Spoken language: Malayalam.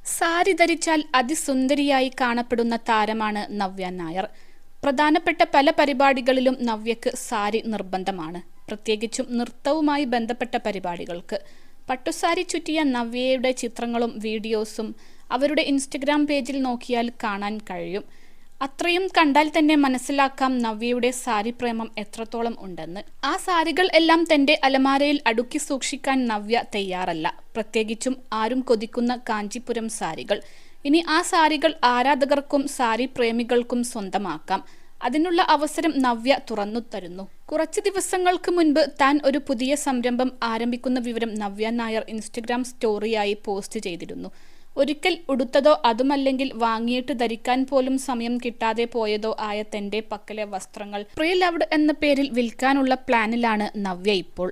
സാരി ധരിച്ചാൽ അതിസുന്ദരിയായി കാണപ്പെടുന്ന താരമാണ് നവ്യ നായർ. പ്രധാനപ്പെട്ട പല പരിപാടികളിലും നവ്യക്ക് സാരി നിർബന്ധമാണ്. പ്രത്യേകിച്ചും നൃത്തവുമായി ബന്ധപ്പെട്ട പരിപാടികൾക്ക്. പട്ടുസാരി ചുറ്റിയ നവ്യയുടെ ചിത്രങ്ങളും വീഡിയോസും അവരുടെ ഇൻസ്റ്റഗ്രാം പേജിൽ നോക്കിയാൽ കാണാൻ കഴിയും. അത്രയും കണ്ടാൽ തന്നെ മനസ്സിലാക്കാം നവ്യയുടെ സാരി പ്രേമം എത്രത്തോളം ഉണ്ടെന്ന്. ആ സാരികൾ എല്ലാം തന്റെ അലമാരയിൽ അടുക്കി സൂക്ഷിക്കാൻ നവ്യ തയ്യാറല്ല. പ്രത്യേകിച്ചും ആരും കൊതിക്കുന്ന കാഞ്ചീപുരം സാരികൾ. ഇനി ആ സാരികൾ ആരാധകർക്കും സാരി പ്രേമികൾക്കും സ്വന്തമാക്കാം. അതിനുള്ള അവസരം നവ്യ തുറന്നു തരുന്നു. കുറച്ച് ദിവസങ്ങൾക്ക് മുൻപ് താൻ ഒരു പുതിയ സംരംഭം ആരംഭിക്കുന്ന വിവരം നവ്യ നായർ ഇൻസ്റ്റഗ്രാം സ്റ്റോറിയായി പോസ്റ്റ് ചെയ്തിരുന്നു. ഒരിക്കൽ ഉടുത്തതോ അതുമല്ലെങ്കിൽ വാങ്ങിയിട്ട് ധരിക്കാൻ പോലും സമയം കിട്ടാതെ പോയതോ ആയ തന്റെ പക്കലെ വസ്ത്രങ്ങൾ പ്രീ ലവ്ഡ് എന്ന പേരിൽ വിൽക്കാനുള്ള പ്ലാനിലാണ് നവ്യ ഇപ്പോൾ.